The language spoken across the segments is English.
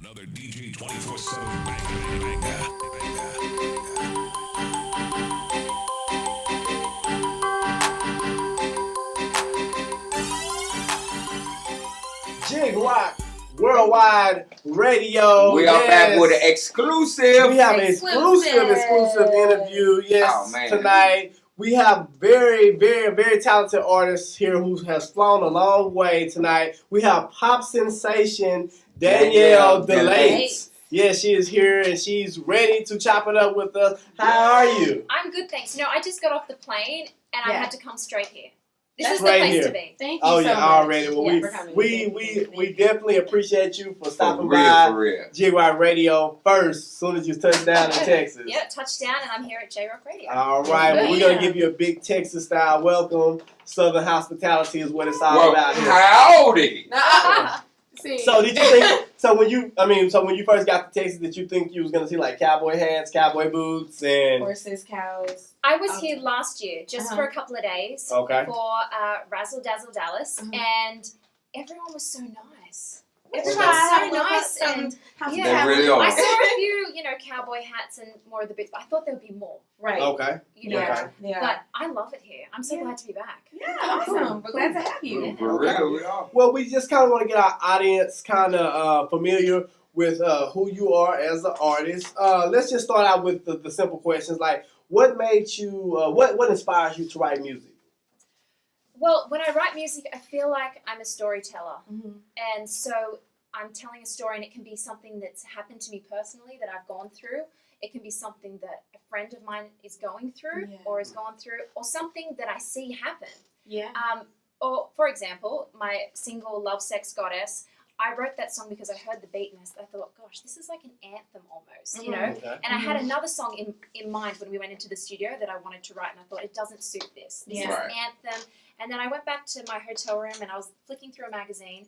Another DJ 24/7 banger. Jigrock Worldwide Radio. We are back with an exclusive. We have an exclusive interview. Yes, tonight. We have very talented artists here who has flown a long way tonight. We have pop sensation DaniElle Delaite. Yeah, she is here and she's ready to chop it up with us. How are you? I'm good, thanks. You know, I just got off the plane and I had to come straight here. This That's is the right place here. to be. Thank you so much. Already. Well, Yeah, we definitely appreciate you for stopping For by real. Jigrock Radio first, as soon as you touch down in Texas. Yeah, touchdown, and I'm here at Jigrock Radio. All right, well, we're going to give you a big Texas style welcome. Southern hospitality is what it's all about here. Howdy. So did you think? So when you first got to Texas, did you think you was gonna see like cowboy hats, cowboy boots, and horses, cows? I was here last year just for a couple of days for Razzle Dazzle Dallas, and everyone was so nice. Everyone was so nice, and They really are. I saw a few, cowboy hats and more of the bits, but I thought there would be more. Right. Okay. Yeah. But I love it here. I'm so glad to be back. Yeah, awesome. We're glad to have you. Yeah. For real, we are. Well, we just kind of want to get our audience kind of familiar with who you are as an artist. Let's just start out with the simple questions like, what made you, what inspires you to write music? Well, when I write music, I feel like I'm a storyteller. Mm-hmm. And so I'm telling a story, and it can be something that's happened to me personally that I've gone through. It can be something that a friend of mine is going through or has gone through, or something that I see happen. Yeah. Or, for example, my single Love, Sex, Goddess, I wrote that song because I heard the beat and I thought, gosh, this is like an anthem almost, you know? Okay. And I had another song in mind when we went into the studio that I wanted to write, and I thought, it doesn't suit this. This is an anthem. And then I went back to my hotel room and I was flicking through a magazine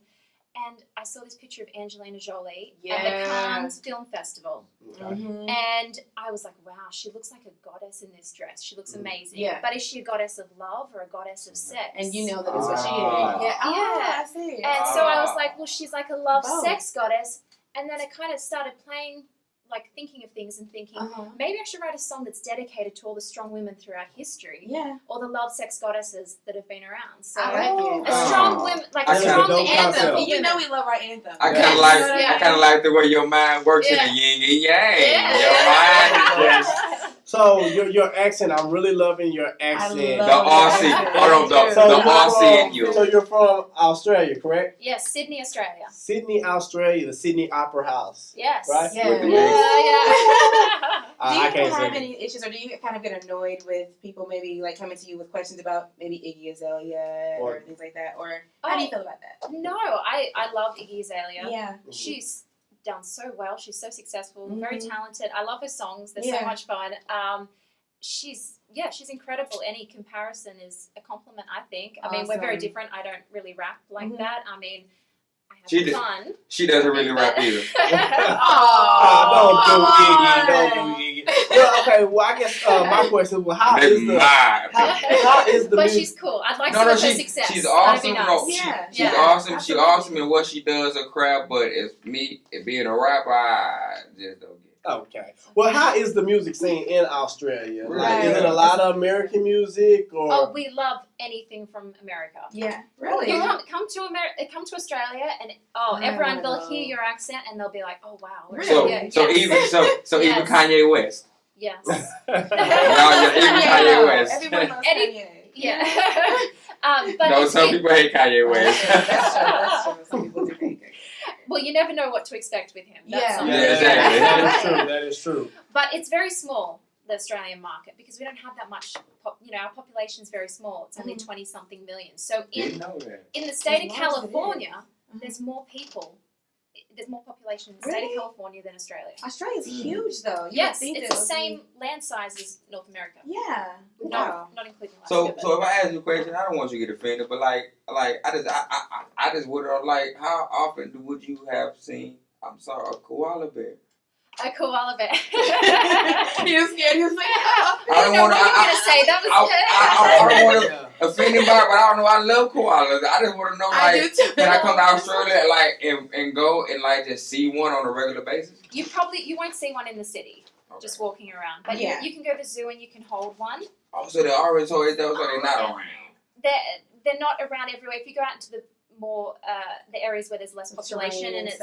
and I saw this picture of Angelina Jolie at the Cannes Film Festival. Okay. Mm-hmm. And I was like, wow, she looks like a goddess in this dress. She looks amazing. Yeah. But is she a goddess of love or a goddess of sex? And you know that is what she is. Ah. Yeah. Yeah. I see. And so I was like, well, she's like a love Both. sex goddess. And then I kind of started playing, like thinking of things and thinking, maybe I should write a song that's dedicated to all the strong women throughout history. Yeah. All the love sex goddesses that have been around. So I like it. a strong women, like a That's a strong dope anthem. concept. for You know women. we love our anthem. I kind Yeah. of like. Yeah. I kind of like the way your mind works in Yeah. the yin and yang. Yeah. Your mind. Yes. So your accent, I'm really loving your accent. The love Aussie. that. Hold on, So the you're Aussie from- in you. So you're from Australia, correct? Yes, Sydney, Australia. Sydney, Australia, the Sydney Opera House. Yes. Right? Yeah. With the Yeah, bass. yeah. Do you I can't have say. any issues, or do you kind of get annoyed with people maybe like coming to you with questions about maybe Iggy Azalea or things like that? Or how do you feel about that? No, I love Iggy Azalea. Yeah. She's done so well. She's so successful, very Mhm. talented. I love her songs. They're Yeah. so much fun. She's incredible. Any comparison is a compliment, I think. I mean, we're very Awesome. different. I don't really rap like Mhm. that. I mean, I have She fun. She doesn't really rap either. Don't do Iggy. Well, okay. Well, I guess my question was, how That's is the mine. music? But she's cool. I'd like to No, see her success. she's That'd be awesome. nice. No, Yeah. she's Yeah. awesome. She's Absolutely. awesome in what she does, her craft. But as me being a rapper, I just don't get it. Okay. Well, how is the music scene in Australia? Like, Right. is it a lot of American music or? Oh, we love anything from America. Yeah. Really? You come to Australia, and everyone they'll hear your accent and they'll be like, oh wow. Really? So Yes. even Kanye West. Yes. Even Kanye West. Everyone loves Any- Kanye. Yeah. But No, it's- some people hate Kanye West. That's true. Some people do hate Kanye. well, you never know what to expect with him. That's Yeah. something. Yeah, exactly. That is true. That is true. But it's very small, the Australian market, because we don't have that much. Our population is very small. It's only 20-something million. So Didn't know that. in the state of As large as it California, is. there's more people. There's more population in the state of Really? California than Australia. Australia's huge, though. You Yes, would think it's that the would same land size as North America. Be... Yeah. Not, Wow. not including So Alaska. if I ask you a question, I don't want you to get offended, but I just would like, how often would you have seen? I'm sorry, a koala bear? A koala bear. He was scared. He was like, I I don't don't know want what to. you were going to say. That was I don't want to Yeah. offend anybody, but I don't know. I love koalas. I just want to know, I do like, too. can I come to Australia, like, and go and like just see one on a regular basis? You won't see one in the city, Okay. just walking around. But Yeah. you can go to the zoo and you can hold one. Oh, so they already told you that, so they're not around. They're not around everywhere. If you go out into the more the areas where there's less population and it's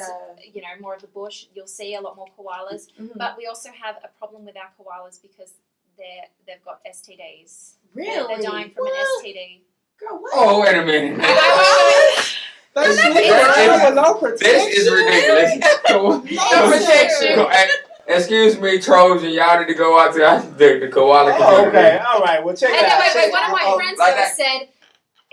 more of the bush, you'll see a lot more koalas. Mhm. But we also have a problem with our koalas because they've got STDs. Really? They're dying from an STD. Girl, what? Oh, wait a minute. They sleep This around with no protection. This is ridiculous. No protection. Excuse me, Trojan. Y'all need to go out to the koala community. Oh, okay, all right. Well, check And it out. wait, one of my friends like though that. said,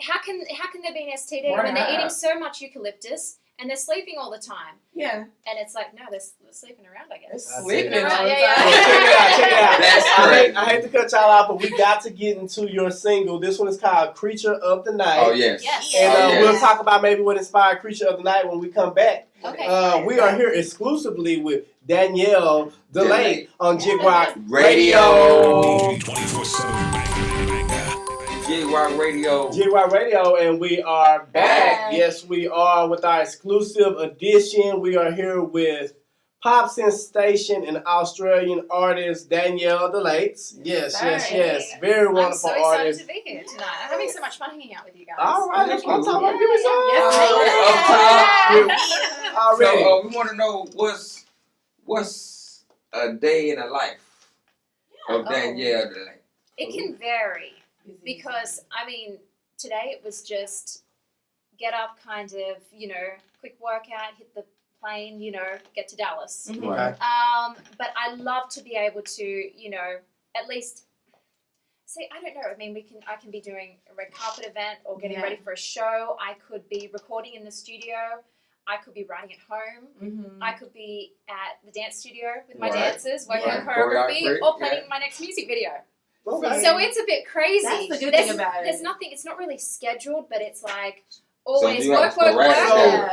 how can there be an STD Why when they're not? eating so much eucalyptus and they're sleeping all the time? Yeah. And it's like, no, they're sleeping around, I guess. That's Sleeping it. all the Yeah, time. yeah. Check it out. That's I crazy. hate to cut y'all out, but we got to get into your single. This one is called Creature of the Night. Oh, yes. Yes. And Oh, yes. we'll talk about maybe what inspired Creature of the Night when we come back. Okay. We are here exclusively with DaniElle Delaite on Jigrock Radio. 24/7 banger. Jigrock Radio. Jigrock Radio, and we are back. Back. Yes, we are with our exclusive edition. We are here with pop sensation and Australian artist DaniElle Delaite. Yes. Very I'm wonderful so excited artist. to be here tonight. I'm having so much fun hanging out with you guys. All right, that's what I'm talking about. Give me some. Yes. Already. So we want to know what's a day in the life of DaniElle Delaite. It can vary because, I mean, today it was just get up, kind of, quick workout, hit the plane, get to Dallas. Mhm. Okay. But I love to be able to, at least. See, I don't know. I mean, I can be doing a red carpet event or getting ready for a show. I could be recording in the studio. I could be writing at home. Mm-hmm. I could be at the dance studio with my Right. dancers, working on Right. choreography, Choreography, or planning my next music video. Okay. So it's a bit crazy. That's the good there's, thing about it. There's nothing. It's not really scheduled, but it's like So always you have work. sporadic days.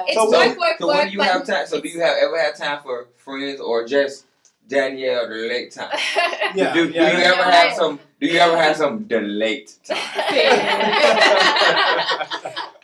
It's So work. So when But do you have time? So do you ever have time for friends or just DaniElle Delaite time? Yeah. Do you ever have some? Do you ever have some Delaite time?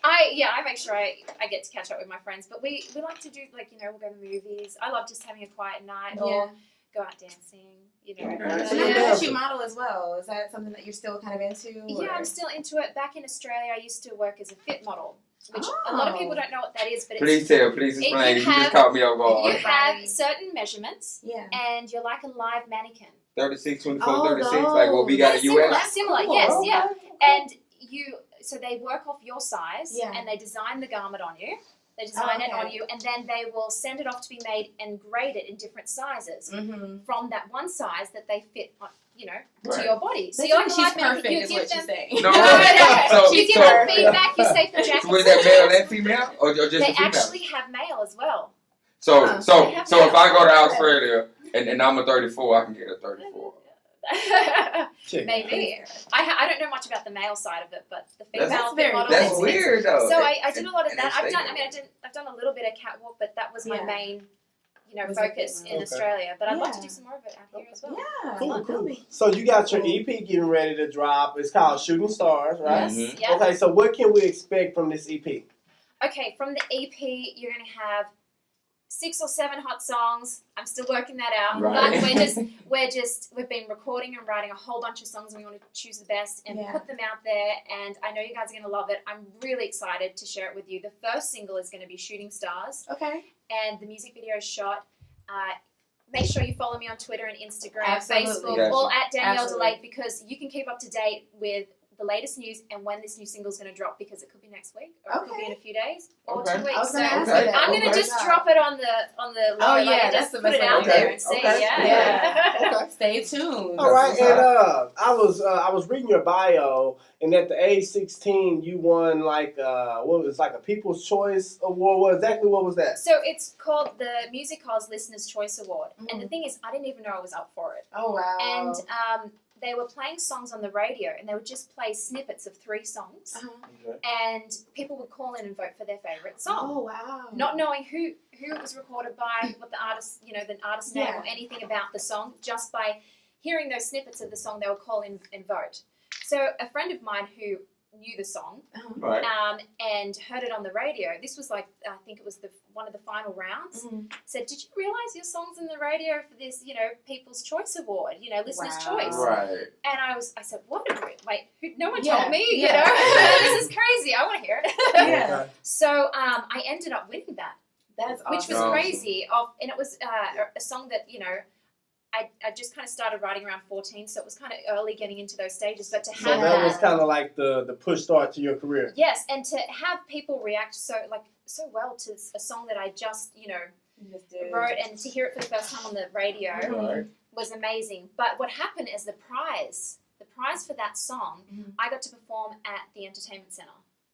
I make sure I get to catch up with my friends, but we like to do we'll go to movies. I love just having a quiet night or go out dancing. So I Yeah. know that you model as well. Is that something that you're still kind of into? Yeah, I'm still into it. Back in Australia, I used to work as a fit model, which a lot of people don't know what that is, but it's Please explain. You just have- caught me off you guard. have certain measurements, Yeah. and you're like a live mannequin. 36, 24, Oh, 36, like what we got in Similar, US. similar, Oh, yes, okay. yeah. And so they work off your size, Yeah. and they design the garment on you. They design it okay. on you, and then they will send it off to be made and grade it in different sizes Mm-hmm. from that one size that they fit on, to Right. your body. So So you're like like she's a live mannequin. perfect, You is give what she's them, saying. No, So- you give them feedback. You say for jackets. So is that male and female, or just They the female? actually have male as well. So Huh. so They have so if I male. go to Australia and I'm a 34, I can get a 34. Check. Maybe. I don't know much about the male side of it, but the female That's very model. That's it's- weird though. So I did a lot of And that. it's I've fake. done a little bit of catwalk, but that was my Yeah. main, Was focus it- in Okay. Australia. But I'd like to Yeah. do some more of it out here as well. Yeah. Cool, that'll cool. be- So you got your EP getting ready to drop. It's called Shooting Stars, right? Yes. Mhm. Yeah. Okay, so what can we expect from this EP? Okay, from the EP, you're gonna have 6 or 7 hot songs. I'm still working that out, Right. but we've been recording and writing a whole bunch of songs, and we want to choose the best and Yeah. put them out there. And I know you guys are gonna love it. I'm really excited to share it with you. The first single is gonna be Shooting Stars, Okay. and the music video is shot. Make sure you follow me on Twitter and Instagram, Absolutely. Facebook, Gotcha. all at DaniElle Absolutely. Delaite, because you can keep up to date with the latest news and when this new single is going to drop, because it could be next week or it could be Okay. in a few days or Okay. 2 weeks. I was So gonna ask Okay. you that. I'm going to Okay. just drop it on the low, Oh, yeah, like, that's just the put best it way out to do there it. and see. Okay. Yeah. Okay. Stay tuned. All right, what's and up. I was reading your bio, and at the age 16, you won like a People's Choice Award. What was that? So it's called the Music Hall's Listeners' Choice Award, and the Mhm. thing is, I didn't even know I was up for it. Oh wow. And they were playing songs on the radio, and they would just play snippets of 3 songs, and people would call in and vote for their favorite song. Oh wow! Not knowing who it was recorded by, what the artist, the artist name or anything about the song, just by hearing those snippets of the song, they would call in and vote. So a friend of mine who knew the song and heard it on the radio, this was like, I think it was one of the final rounds, said, did you realize your song's in the radio for this, People's Choice Award, Listener's Choice? Right. And I said, what? Wait, no one told me, this is crazy. I want to hear it. So I ended up winning that. That's awesome. Which was crazy. And it was a song that, I just kind of started writing around 14, so it was kind of early getting into those stages. But to have that was kind of like the push start to your career. Yes, and to have people react so well to a song that I just, wrote, and to hear it for the first time on the radio was amazing. But what happened is the prize for that song, I got to perform at the Entertainment Center.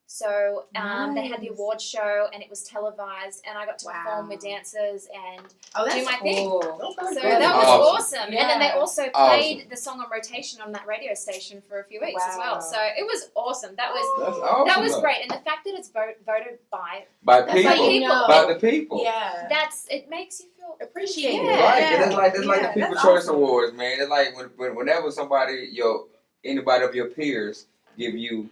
So they had the award show, and it was televised, and I got to perform with dancers and do my thing. Okay, So that was awesome. Yeah. And then they also played the song on rotation on that radio station for a few weeks as well. So it was awesome. That was great. And the fact that it's voted by the people. Yeah. It makes you feel appreciated. Yeah. Right. Yeah. It's like the People's Choice Awards, man. It's like whenever anybody of your peers give you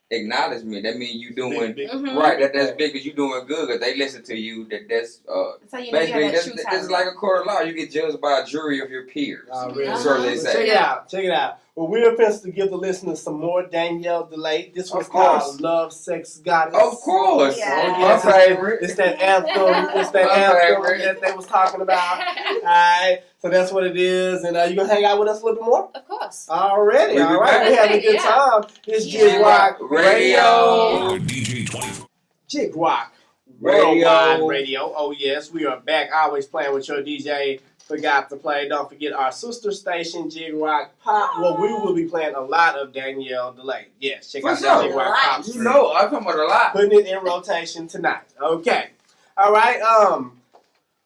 acknowledgement, that means you doing big. Right. That's big, because you doing good, because they listen to you. That's how you basically that's like a court of law. You get judged by a jury of your peers. Really? So they say. Check it out. Well, we're supposed to give the listeners some more DaniElle Delaite. This was called Love, Sex, Goddess. Of course. Yeah. My favorite. It's that anthem. It's that anthem that they was talking about. All right. So that's what it is. And you going to hang out with us a little bit more? Of course. Already. All right. We're having a good time. It's Jigrock Radio. DJ 24. Jigrock Worldwide Radio. Oh, yes. We are back. Always playing with your DJ. Forgot to play. Don't forget our sister station, Jigrock Pop. Well, we will be playing a lot of DaniElle Delaite. Yes, check out that Jigrock Pop. You know, I'm talking about a lot. Putting it in rotation tonight. Okay. All right.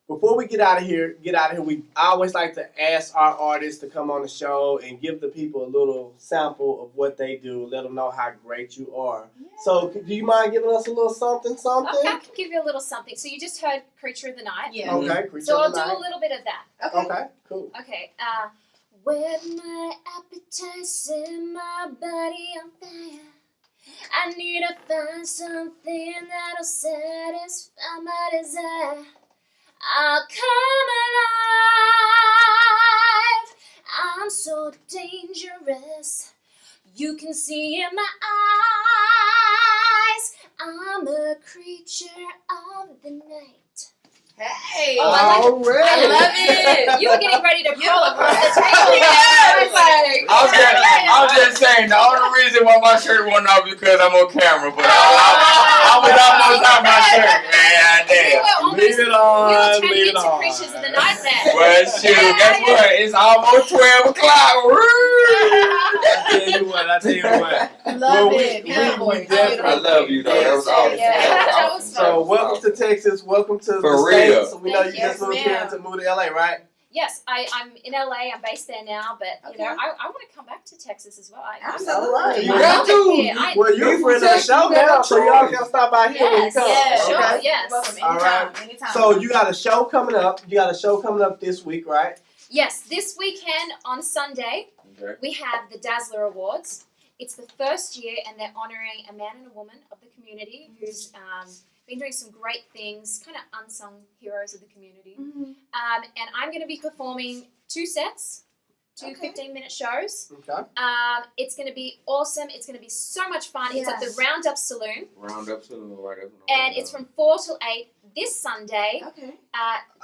Before we get out of here, I always like to ask our artists to come on the show and give the people a little sample of what they do. Let them know how great you are. Yeah. So, do you mind giving us a little something? Okay, I can give you a little something. So you just heard Creature of the Night. Yeah. Okay, Creature so of the Night. I'll do a little bit of that. Okay, cool. Okay. With my appetite set my body on fire, I need to find something that'll satisfy my desire. I'll come alive. I'm so dangerous. You can see in my eyes. I'm a creature of the night. Hey! Oh, I love it. You were getting ready to crawl across the table. I'm just saying, the only reason why my shirt went off is because I'm on camera, but I was almost out my shirt, man. Leave it on. We were turning into Creatures of the Night then. Well, shoot, guess what? It's almost 12 o'clock. I tell you what. Love it. I love you, though. That was awesome. That was fun. So, welcome to Texas. Welcome to the States. So we know you just moved here to move to LA, right? Yes, I'm in LA. I'm based there now, but I want to come back to Texas as well. Absolutely. You got to. Well, you're a friend of the show now, so y'all can stop by here when you come. Yes, okay? sure, yes. Welcome All right. Anytime. So you got a show coming up. This week, right? Yes, this weekend on Sunday, we have the Dazzler Awards. It's the first year, and they're honoring a man and a woman of the community who's been doing some great things, kind of unsung heroes of the community. And I'm going to be performing 2 sets, 2 15-minute shows. Okay. It's going to be awesome. It's going to be so much fun. It's at the Roundup Saloon. Roundup Saloon, right up. And it's from 4 till 8 this Sunday. Okay.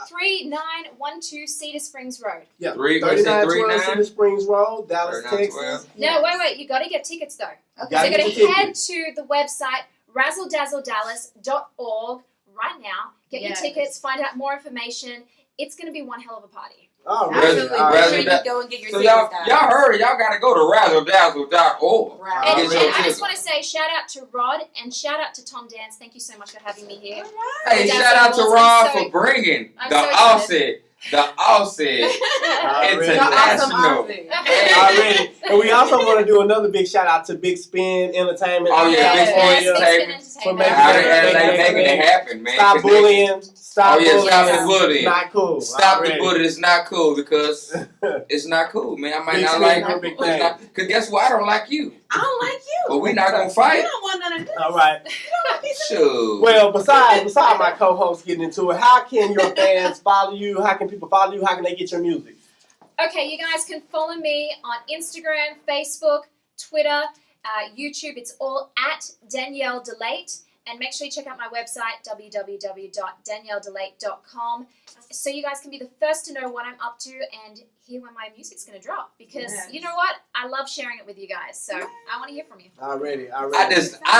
3912 Cedar Springs Road. Yeah. 3912 Cedar Springs Road, Dallas, Texas. No, wait. You got to get tickets though. Okay. So you're going to head to the website razzledazzledallas.org right now. Get your tickets. Find out more information. It's going to be one hell of a party. Oh, absolutely. Make sure you go and get your tickets. Y'all heard it. Y'all got to go to razzledazzle.org. Right. And I just want to say shout out to Rod and shout out to Tom Dance. Thank you so much for having me here. Hey, shout out to Rod for bringing the offset International. Already. And we also want to do another big shout out to Big Spin Entertainment. Oh yeah, Big Spin Entertainment. For making it happen, man. Stop bullying. Stop bullying. Stop the bullying. Not cool. Stop the bullying. It's not cool because it's not cool, man. I might not like you. Because guess what? I don't like you. I don't like you. But we're not going to fight. You don't want none of this. All right. Sure. Well, besides my co-host getting into it, how can your fans follow you? How can people follow you? How can they get your music? Okay, you guys can follow me on Instagram, Facebook, Twitter, YouTube. It's all at DaniElle Delaite. And make sure you check out my website, www.DaniElleDelaite.com, so you guys can be the first to know what I'm up to and hear when my music's going to drop. Because you know what? I love sharing it with you guys. So I want to hear from you. Already. I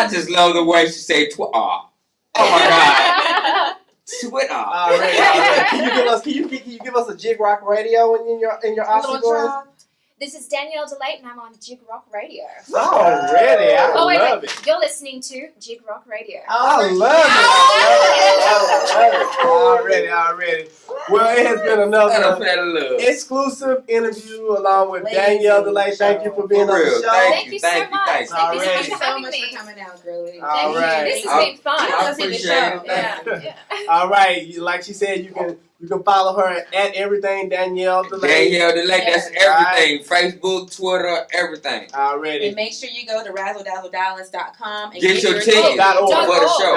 just love the way she say Oh my God. Twitter. Already. Can you give us a Jigrock radio in your Oscar? This is DaniElle Delaite, and I'm on Jigrock Radio. Already, I love it. You're listening to Jigrock Radio. I love it. Already. Well, it has been another exclusive interview along with DaniElle Delaite. Thank you for being on the show. Thank you so much. Thank you so much for coming out, girlie. All right. This has been fun. I appreciate it. All right. Like she said, you can follow her at everything DaniElle Delaite. DaniElle Delaite, that's everything. Facebook, Twitter, everything. Already. And make sure you go to razzledazzledallas.com and get your tickets for the show.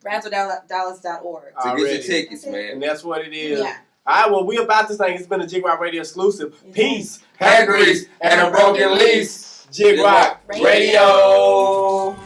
razzledallas.org. To get your tickets, man. And that's what it is. Yeah. All right, well, we about this thing. It's been a Jigrock Radio exclusive. Peace, hair grease, and a broken lease. Jigrock Radio.